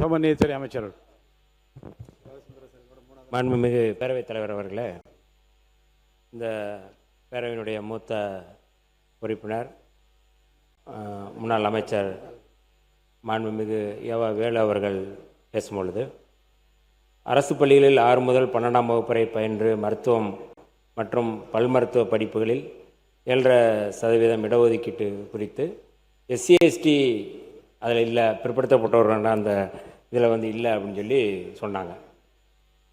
சமநீதித்துறை அமைச்சர். மாண்புமிகு பேரவைத் தலைவர் அவர்களே, இந்த பேரவையினுடைய மூத்த உறுப்பினர் முன்னாள் அமைச்சர் மாண்புமிகு ஏவா வேலு அவர்கள் பேசும்பொழுது, அரசு பள்ளிகளில் 6 முதல் 12ஆம் வகுப்பு வரை பயின்று மருத்துவம் மற்றும் பல் மருத்துவ படிப்புகளில் 7.5% இடஒதுக்கீட்டு குறித்து எஸ்சி எஸ்டி அதில் இல்லை, பிற்படுத்தப்பட்டவர்கள் அந்த இதில் இல்லை அப்படின்னு சொல்லி சொன்னாங்க.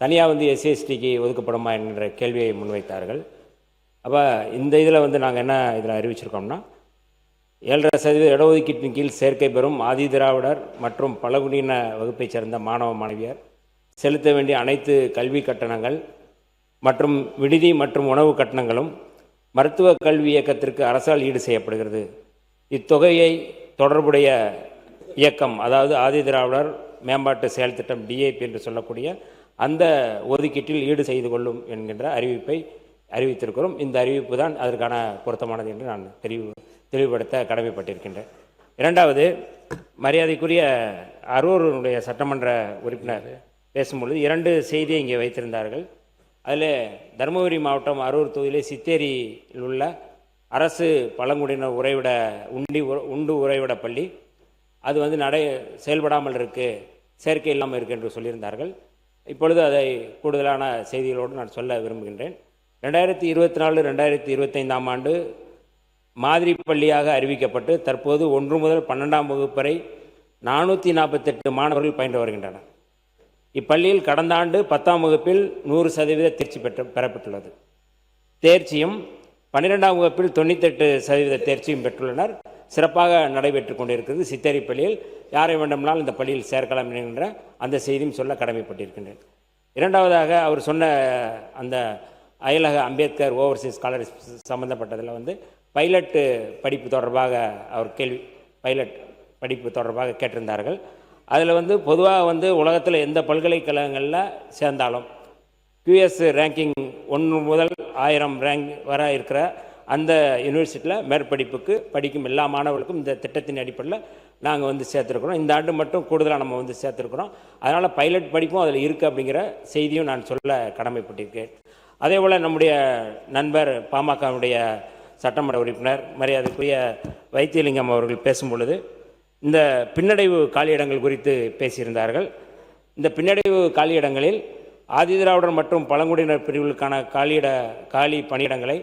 தனியாக எஸ்சி எஸ்டிக்கு ஒதுக்கப்படுமா என்கிற கேள்வியை முன்வைத்தார்கள். அப்போ இந்த இதில் நாங்கள் என்ன இதில் அறிவிச்சிருக்கோம்னா, 7.5% இடஒதுக்கீட்டின் கீழ் சேர்க்கை பெறும் ஆதி திராவிடர் மற்றும் பழங்குடியின வகுப்பைச் சேர்ந்த மாணவ மாணவியர் செலுத்த வேண்டிய அனைத்து கல்வி கட்டணங்கள் மற்றும் விடுதி மற்றும் உணவு கட்டணங்களும் மருத்துவ கல்வி இயக்கத்திற்கு அரசால் ஈடு செய்யப்படுகிறது. இத்தொகையை தொடர்புடைய இயக்கம், அதாவது ஆதி திராவிடர் மேம்பாட்டு செயல் திட்டம் DAP என்று சொல்லக்கூடிய அந்த ஒதுக்கீட்டில் ஈடு செய்து கொள்ளும் என்கின்ற அறிவிப்பை அறிவித்திருக்கிறோம். இந்த அறிவிப்பு தான் அதற்கான பொருத்தமானது என்று நான் தெளிவுபடுத்த கடமைப்பட்டிருக்கின்றேன். இரண்டாவது, மரியாதைக்குரிய அரூருடைய சட்டமன்ற உறுப்பினர் பேசும்பொழுது 2 செய்தியை இங்கே வைத்திருந்தார்கள். அதில் தருமபுரி மாவட்டம் அரூர் தொகுதியிலே சித்தேரியில் உள்ள அரசு பழங்குடியினர் உண்டு உறைவிட பள்ளி அது செயல்படாமல் இருக்குது, சேர்க்கை இல்லாமல் இருக்குது என்று சொல்லியிருந்தார்கள். இப்பொழுது அதை கூடுதலான செய்திகளோடு நான் சொல்ல விரும்புகின்றேன். 2024-2025ஆம் ஆண்டு மாதிரி பள்ளியாக அறிவிக்கப்பட்டு தற்போது 1 முதல் 12ஆம் வகுப்பு வரை 448 மாணவர்கள் பயின்று வருகின்றனர். இப்பள்ளியில் கடந்த ஆண்டு 10ஆம் வகுப்பில் 100% தேர்ச்சி பெறப்பட்டுள்ளது. தேர்ச்சியும் 12ஆம் வகுப்பில் 98% தேர்ச்சியும் பெற்றுள்ளனர். சிறப்பாக நடைபெற்று கொண்டிருக்கிறது. சித்தேரி பள்ளியில் யாரை வேண்டுமானால் இந்த பள்ளியில் சேர்க்கலாம் என்கின்ற அந்த செய்தியும் சொல்ல கடமைப்பட்டிருக்கின்றேன். இரண்டாவதாக, அவர் சொன்ன அந்த அயலக அம்பேத்கர் ஓவர்சீஸ் ஸ்காலர்ஷிப் சம்பந்தப்பட்டதில் பைலட் படிப்பு தொடர்பாக அவர் பைலட் படிப்பு தொடர்பாக கேட்டிருந்தார்கள். அதில் பொதுவாக உலகத்தில் எந்த பல்கலைக்கழகங்களில் சேர்ந்தாலும் QS ரேங்கிங் 1 முதல் 1000 ரேங்க் வர இருக்கிற அந்த யூனிவர்சிட்டியில் மேற்படிப்புக்கு படிக்கும் எல்லா மாணவர்களுக்கும் இந்த திட்டத்தின் அடிப்படையில் நாங்கள் சேர்த்துருக்குறோம். இந்த ஆண்டு மட்டும் கூடுதலாக நம்ம சேர்த்துருக்குறோம். அதனால் பைலட் படிப்பும் அதில் இருக்குது அப்படிங்கிற செய்தியும் நான் சொல்ல கடமைப்பட்டிருக்கேன். அதே போல் நம்முடைய நண்பர் பாமகவுடைய சட்டமன்ற உறுப்பினர் மரியாதைக்குரிய வைத்தியலிங்கம் அவர்கள் பேசும் பொழுது இந்த பின்னடைவு காலியிடங்கள் குறித்து பேசியிருந்தார்கள். இந்த பின்னடைவு காலியிடங்களில் ஆதிதிராவிடர் மற்றும் பழங்குடியினர் பிரிவுகளுக்கான காலி பணியிடங்களை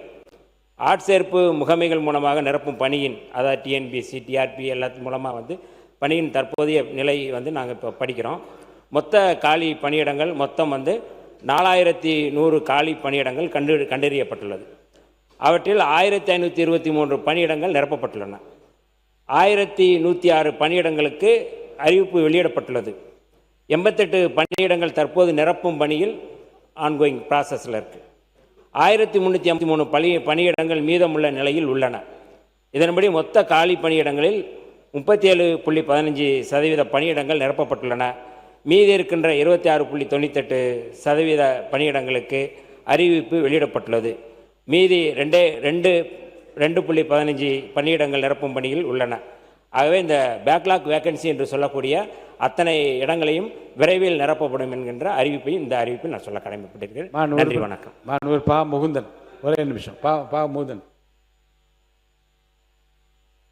ஆட்சேர்ப்பு முகமைகள் மூலமாக நிரப்பும் பணியின், அதாவது TNPSC TRP எல்லாத்தின் மூலமாக பணியின் தற்போதைய நிலை நாங்கள் இப்போ படிக்கிறோம். மொத்த காலி பணியிடங்கள் மொத்தம் 4100 காலி பணியிடங்கள் கண்டறியப்பட்டுள்ளது. அவற்றில் 1523 பணியிடங்கள் நிரப்பப்பட்டுள்ளன. 1106 பணியிடங்களுக்கு அறிவிப்பு வெளியிடப்பட்டுள்ளது. 88 பணியிடங்கள் தற்போது நிரப்பும் பணியில் ஆன்கோயிங் ப்ராசஸில் இருக்குது. 1353 பணியிடங்கள் மீதமுள்ள நிலையில் உள்ளன. இதன்படி மொத்த காலி பணியிடங்களில் 37.15% பணியிடங்கள் நிரப்பப்பட்டுள்ளன. மீதி இருக்கின்ற 26.98% பணியிடங்களுக்கு அறிவிப்பு வெளியிடப்பட்டுள்ளது. மீதி 2.15 பணியிடங்கள் நிரப்பும் பணியில் உள்ளன. ஆகவே இந்த பேக்லாக் வேக்கன்சி என்று சொல்லக்கூடிய அத்தனை இடங்களையும் விரைவில் நிரப்பப்படும் என்கின்ற அறிவிப்பையும் இந்த அறிவிப்பில் நான் சொல்ல கடமைப்பட்டிருக்கிறேன். நன்றி, வணக்கம். பா முகுந்தன், ஒரே நிமிஷம். பா முகுந்தன்.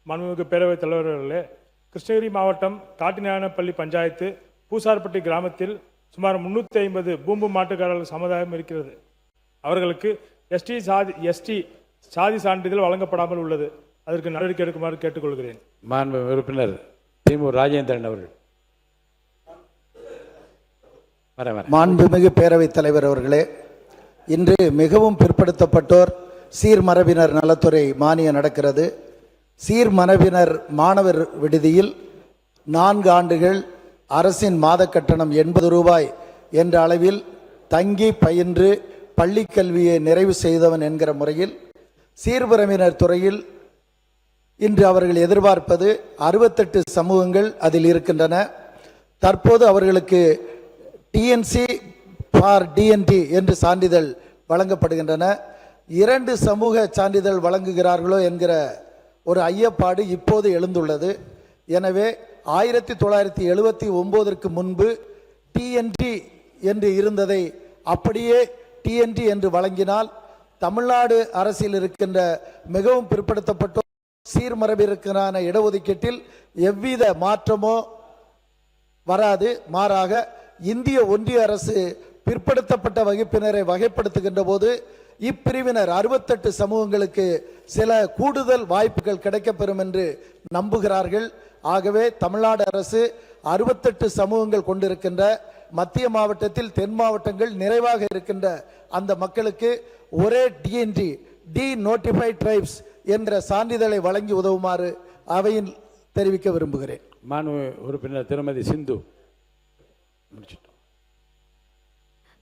மாண்புமிகு பேரவைத் தலைவர்களே, கிருஷ்ணகிரி மாவட்டம் காட்டிஞானப்பள்ளி பஞ்சாயத்து பூசார்பட்டி கிராமத்தில் சுமார் 350 பூம்பு மாட்டுக்காரர்கள் சமுதாயம் இருக்கிறது. அவர்களுக்கு எஸ்டி சாதி சான்றிதழ் வழங்கப்படாமல் உள்ளது. அதற்கு நடவடிக்கை எடுக்குமாறு கேட்டுக்கொள்கிறேன். மாண்பு உறுப்பினர் திமுக ராஜேந்திரன் அவர்கள். மாண்புமிகு பேரவைத் தலைவர் அவர்களே, இன்று மிகவும் பிற்படுத்தப்பட்டோர் சீர்மரபினர் நலத்துறை மானியம் நடக்கிறது. சீர்மரபினர் மாணவர் விடுதியில் 4 ஆண்டுகள் அரசின் மாத கட்டணம் 80 ரூபாய் என்ற அளவில் தங்கி பயின்று பள்ளி கல்வியை நிறைவு செய்தவன் என்கிற முறையில் சீர்மரபினர் துறையில் இன்று அவர்கள் எதிர்பார்ப்பது 68 சமூகங்கள் அதில் இருக்கின்றன. தற்போது அவர்களுக்கு TNC ஃபார் DNT என்று சான்றிதழ் வழங்கப்படுகின்றன. 2 சமூக சான்றிதழ் வழங்குகிறார்களோ என்கிற ஒரு ஐயப்பாடு இப்போது எழுந்துள்ளது. எனவே 1979ற்கு முன்பு டிஎன்டி என்று இருந்ததை அப்படியே டிஎன்டி என்று வழங்கினால் தமிழ்நாடு அரசில் இருக்கின்ற மிகவும் பிற்படுத்தப்பட்டோர் சீர்மரபிற்கான இடஒதுக்கீட்டில் எவ்வித மாற்றமோ வராது. மாறாக இந்திய ஒன்றிய அரசு பிற்படுத்தப்பட்ட வகுப்பினரை வகைப்படுத்துகின்ற போது இப்பிரிவினர் 68 சமூகங்களுக்கு சில கூடுதல் வாய்ப்புகள் கிடைக்கப்பெறும் என்று நம்புகிறார்கள். ஆகவே தமிழ்நாடு அரசு 68 சமூகங்கள் கொண்டிருக்கின்ற மத்திய மாவட்டத்தில் தென் மாவட்டங்கள் நிறைவாக இருக்கின்ற அந்த மக்களுக்கு ஒரே டிஎன்டி டி நோட்டிஃபைட் ட்ரைப்ஸ் என்ற சான்றிதழை வழங்கி உதவுமாறு அவையில் தெரிவிக்க விரும்புகிறேன். மாண்பு உறுப்பினர் திருமதி சிந்து. முடிச்சிட்டோம்.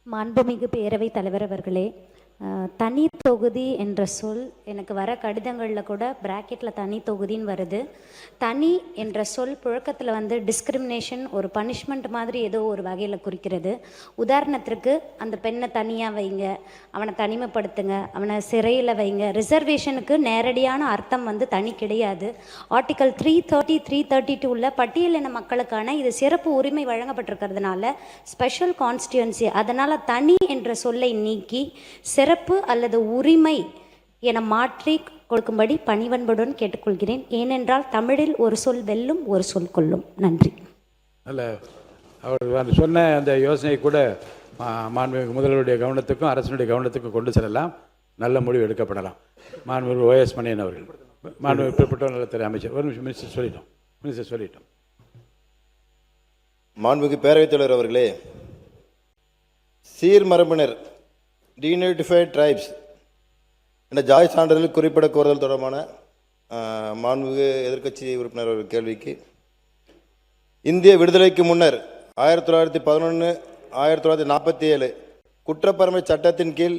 மாண்புமிகு பேரவைத் தலைவர் அவர்களே, தனி தொகுதி என்ற சொல் எனக்கு வர கடிதங்களில் கூட பிராக்கெட்டில் தனி தொகுதின்னு வருது. தனி என்ற சொல் புழக்கத்தில் வந்து டிஸ்கிரிமினேஷன், ஒரு பனிஷ்மெண்ட் மாதிரி ஏதோ ஒரு வகையில் குறிக்கிறது. உதாரணத்திற்கு அந்த பெண்ணை தனியாக வைங்க, அவனை தனிமைப்படுத்துங்க, அவனை சிறையில் வைங்க. ரிசர்வேஷனுக்கு நேரடியான அர்த்தம் வந்து தனி கிடையாது. ஆர்டிகல் 330, 332 பட்டியலின மக்களுக்கான இது சிறப்பு உரிமை வழங்கப்பட்டிருக்கிறதுனால ஸ்பெஷல் கான்ஸ்டியூன்சி, அதனால் தனி என்ற சொல்லை நீக்கி சிறப்பு அல்லது உரிமை என மாற்றி கொடுக்கும்படி பணிவன்புடன் கேட்டுக்கொள்கிறேன். ஏனென்றால் தமிழில் ஒரு சொல் வெல்லும், ஒரு சொல் கொல்லும். நன்றி. அல்ல, அவர் சொன்ன அந்த யோசனை கூட மாண்புமிகு முதல்வருடைய கவனத்துக்கும் அரசினுடைய கவனத்துக்கும் கொண்டு செல்லலாம். நல்ல முடிவு எடுக்கப்படலாம். மாண்புமிகு OS மணியன் அவர்கள், மாண்புமிகு பிற்பட்டோர் நலத்துறை அமைச்சர். ஒரு நிமிஷம் மினிஸ்டர் சொல்லிட்டோம். மாண்புமிகு பேரவைத் தலைவர் அவர்களே, சீர்மரபினர் டீநோட்டிஃபைட் ட்ரைப்ஸ் என்ற ஜாதி சான்றிதழில் குறிப்பிட கோருதல் தொடர்பான மாண்புமிகு எதிர்க்கட்சி உறுப்பினர் அவர்கள் கேள்விக்கு, இந்திய விடுதலைக்கு முன்னர் 1911, 1947 குற்றப்பரமை சட்டத்தின் கீழ்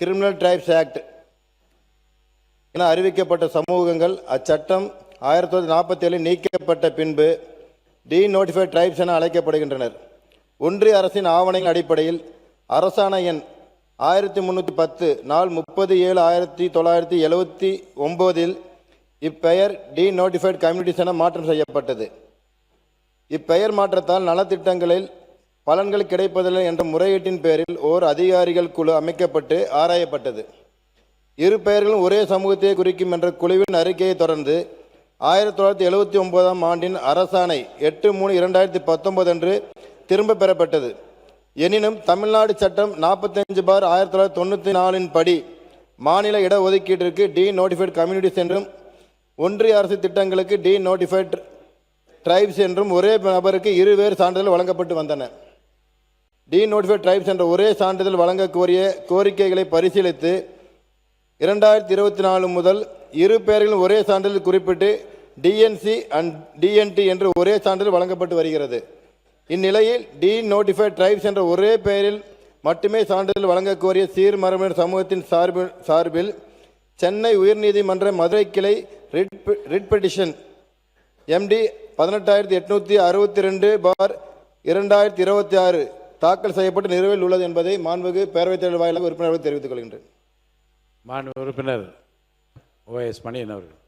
கிரிமினல் ட்ரைப்ஸ் ஆக்ட் என அறிவிக்கப்பட்ட சமூகங்கள் அச்சட்டம் 1947 நீக்கப்பட்ட பின்பு டீநோட்டிஃபைட் ட்ரைப்ஸ் என அழைக்கப்படுகின்றனர். ஒன்றிய அரசின் ஆவணங்களின் அடிப்படையில் அரசாணை எண் 1310 நாள் 30/7/1979 இப்பெயர் டீநோட்டிஃபைட் கம்யூனிட்டிஸ் என மாற்றம் செய்யப்பட்டது. இப்பெயர் மாற்றத்தால் நலத்திட்டங்களில் பலன்கள் கிடைப்பதில்லை என்ற முறையீட்டின் பேரில் ஓர் அதிகாரிகள் குழு அமைக்கப்பட்டு ஆராயப்பட்டது. இரு பெயர்களும் ஒரே சமூகத்தை குறிக்கும் என்ற குழுவின் அறிக்கையை தொடர்ந்து 1979 ஆண்டின் அரசாணை 8/3/2019 அன்று திரும்ப பெறப்பட்டது. எனினும் தமிழ்நாடு சட்டம் 45/1994 படி மாநில இடஒதுக்கீட்டிற்கு டீநோட்டிஃபைட் கம்யூனிட்டிஸ் என்றும் ஒன்றிய அரசு திட்டங்களுக்கு டீநோட்டிஃபைட் ட்ரைப்ஸ் என்றும் ஒரே நபருக்கு இருவேறு சான்றிதழ் வழங்கப்பட்டு வந்தன. டீநோட்டிஃபைட் ட்ரைப்ஸ் என்ற ஒரே சான்றிதழ் வழங்க கோரிய கோரிக்கைகளை பரிசீலித்து 2024 முதல் இரு பெயர்களும் ஒரே சான்றிதழ் குறிப்பிட்டு டிஎன்சி அண்ட் டிஎன்டி என்று ஒரே சான்றிதழ் வழங்கப்பட்டு வருகிறது. இந்நிலையில் டீநோட்டிஃபைட் ட்ரைப்ஸ் என்ற ஒரே பெயரில் மட்டுமே சான்றிதழ் வழங்க கோரிய சீர்மரபினர் சமூகத்தின் சார்பில் சென்னை உயர்நீதிமன்ற மதுரை கிளை ரிட் பெட்டிஷன் MD 18862/2026 தாக்கல் செய்யப்பட்டு நிலுவையில் உள்ளது என்பதை மாண்புமிகு பேரவைத் தலைவர் வாயிலாக உறுப்பினர்கள் தெரிவித்துக் கொள்கின்றேன். மாண்புமிகு உறுப்பினர் OS மணியன் அவர்கள்.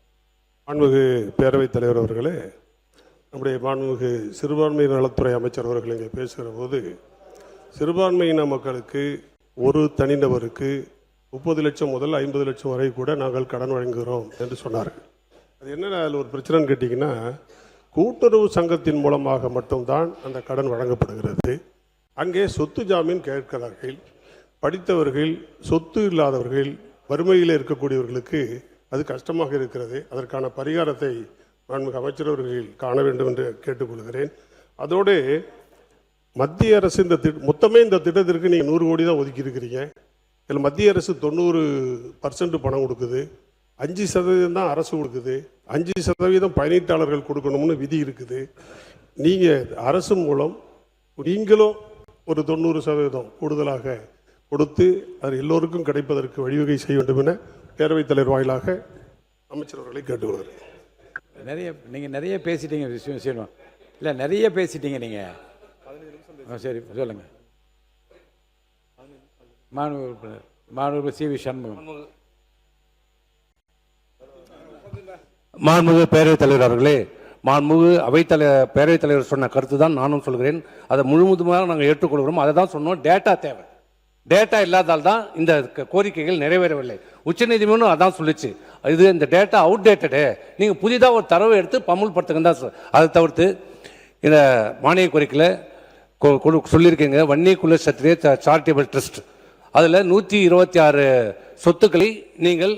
மாண்புமிகு பேரவைத் தலைவர் அவர்களே, நம்முடைய மாண்புமிகு சிறுபான்மையின நலத்துறை அமைச்சர் அவர்கள் இங்கே பேசுகிற போது சிறுபான்மையின மக்களுக்கு ஒரு தனிநபருக்கு 30 லட்சம் முதல் 50 லட்சம் வரை கூட நாங்கள் கடன் வழங்குகிறோம் என்று சொன்னார்கள். அது என்ன, அதில் ஒரு பிரச்சனைன்னு கேட்டிங்கன்னா, கூட்டுறவு சங்கத்தின் மூலமாக மட்டும்தான் அந்த கடன் வழங்கப்படுகிறது. அங்கே சொத்து ஜாமீன் கேட்கிறார்கள். படித்தவர்கள், சொத்து இல்லாதவர்கள், வறுமையில் இருக்கக்கூடியவர்களுக்கு அது கஷ்டமாக இருக்கிறது. அதற்கான பரிகாரத்தை மாண்புமிகு அமைச்சர் அவர்கள் காண வேண்டும் என்று கேட்டுக்கொள்கிறேன். அதோடு மத்திய அரசு மொத்தமே இந்த திட்டத்திற்கு நீங்கள் 100 கோடி தான் ஒதுக்கி இருக்கிறீங்க. இதில் மத்திய அரசு 90% பணம் கொடுக்குது, 5% தான் அரசு கொடுக்குது, 5% பயனீட்டாளர்கள் கொடுக்கணும்னு விதி இருக்குது. நீங்கள் அரசு மூலம் நீங்களும் ஒரு 90% கூடுதலாக கொடுத்து அது எல்லோருக்கும் கிடைப்பதற்கு வழிவகை செய்ய வேண்டும் என பேரவைத் தலைவர் வாயிலாக அமைச்சர் அவர்களை கேட்டுக்கொள்கிறேன். நீங்கள் நிறைய பேசிட்டீங்க விஷயம். இல்லை, நிறைய பேசிட்டீங்க நீங்கள். சரி, சொல்லுங்கள். மாண்புமிகு CV சண்முகம். மாண்புமிகு பேரவைத் தலைவர் அவர்களே, மாண்புமிகு பேரவைத் தலைவர் சொன்ன கருத்து தான் நானும் சொல்கிறேன். அதை முழுவதுமாக நாங்கள் ஏற்றுக்கொள்கிறோம். அதை தான் சொன்னோம். டேட்டா தேவை. டேட்டா இல்லாதால் தான் இந்த கோரிக்கைகள் நிறைவேறவில்லை. உச்சநீதிமன்றம் அதான் சொல்லிச்சு. இது இந்த டேட்டா அவுடேட்டடு, நீங்கள் புதிதாக ஒரு தரவை எடுத்து அமுல்படுத்துங்க தான். அதை தவிர்த்து இந்த மானிய கோரிக்கையில் சொல்லியிருக்கீங்க வன்னி குல சத்திரிய சாரிட்டபிள் ட்ரஸ்ட், அதில் 126 சொத்துக்களை நீங்கள்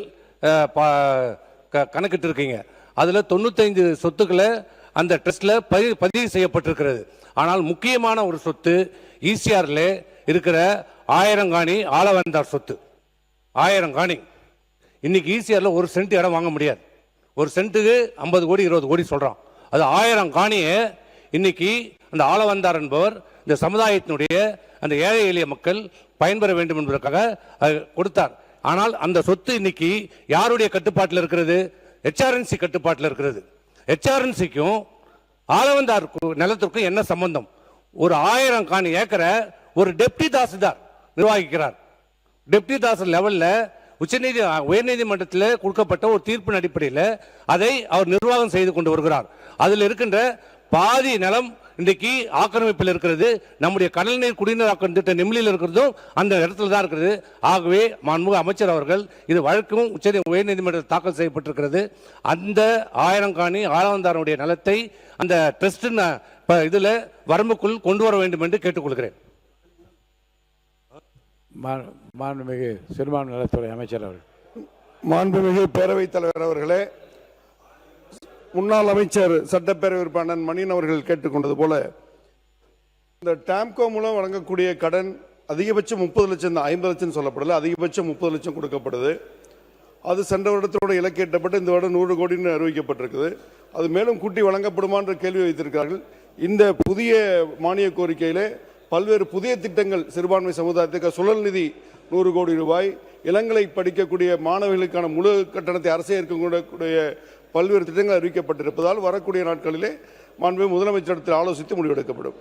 கணக்கிட்டு இருக்கீங்க. அதில் 95 சொத்துக்களை அந்த ட்ரஸ்டில் பதிவு செய்யப்பட்டிருக்கிறது. ஆனால் முக்கியமான ஒரு சொத்து ஈசிஆரில் இருக்கிற 1000 காணி ஆளவந்தார் சொத்து. 1000 காணி இன்னைக்கு ஈசிஆரில் ஒரு சென்ட் இடம் வாங்க முடியாது. ஒரு சென்ட்டுக்கு 50 கோடி 20 கோடி சொல்கிறான். அது 1000 காணியை இன்னைக்கு அந்த ஆளவந்தார் என்பவர் இந்த சமுதாயத்தினுடைய அந்த ஏழை எளிய மக்கள் பயன்பெற வேண்டும் என்பதற்காக கொடுத்தார். ஆனால் அந்த சொத்து இன்னைக்கு யாருடைய கட்டுப்பாட்டில் இருக்கிறது? HRNC கட்டுப்பாட்டில் இருக்கிறது. HRNCக்கும் ஆளவந்தார் நிலத்திற்கும் என்ன சம்பந்தம்? ஒரு 1000 காணி ஏக்கரை ஒரு டெப்டி தாசில்தார் நிர்வகிக்கிறார். டெப்டி தாசில்தார் லெவலில் உயர்நீதிமன்றத்தில் கொடுக்கப்பட்ட ஒரு தீர்ப்பின் அடிப்படையில் அதை அவர் நிர்வாகம் செய்து கொண்டு வருகிறார். அதில் இருக்கின்ற பாதி நிலம் இன்றைக்கு ஆக்கிரமிப்பில் இருக்கிறது. நம்முடைய கடல் நீர் குடிநீர் ஆக்கம் திட்ட நெம்லியில் இருக்கிறதும் அந்த இடத்துல தான் இருக்கிறது. ஆகவே மாண்புமிகு அமைச்சர் அவர்கள் இது வழக்கும் உயர்நீதிமன்றத்தில் தாக்கல் செய்யப்பட்டிருக்கிறது. அந்த 1000 காணி ஆளவந்தாருடைய நிலத்தை அந்த ட்ரஸ்ட் இதில் வரம்புக்குள் கொண்டு வர வேண்டும் என்று கேட்டுக்கொள்கிறேன். மாண்புமிகு சிறுபான்மை நலத்துறை அமைச்சர் அவர்கள். மாண்புமிகு பேரவைத் தலைவர் அவர்களே, முன்னாள் அமைச்சர் சட்டப்பேரவை உறுப்பினர் மணியன் அவர்கள் கேட்டுக்கொண்டது போல இந்த டாம்கோ மூலம் வழங்கக்கூடிய கடன் அதிகபட்சம் 30 லட்சம் தான், 50 லட்சம் சொல்லப்படல, அதிகபட்சம் 30 லட்சம் கொடுக்கப்படுது. அது சென்ற வருடத்தோட இலக்கிட்டப்பட்டு இந்த வருடம் 100 கோடின்னு அறிவிக்கப்பட்டிருக்குது. அது மேலும் கூட்டி வழங்கப்படுமா என்ற கேள்வி வைத்திருக்கிறார்கள். இந்த புதிய மானிய கோரிக்கையிலே பல்வேறு புதிய திட்டங்கள் சிறுபான்மை சமுதாயத்துக்கு சுழல் நிதி 100 கோடி ரூபாய், இளங்கலை படிக்கக்கூடிய மாணவர்களுக்கான முழு கட்டணத்தை அரசே இருக்கக்கூடிய பல்வேறு திட்டங்கள் அறிவிக்கப்பட்டிருப்பதால் வரக்கூடிய நாட்களிலே மாண்புமிகு முதலமைச்சரிடத்தில் ஆலோசித்து முடிவெடுக்கப்படும்.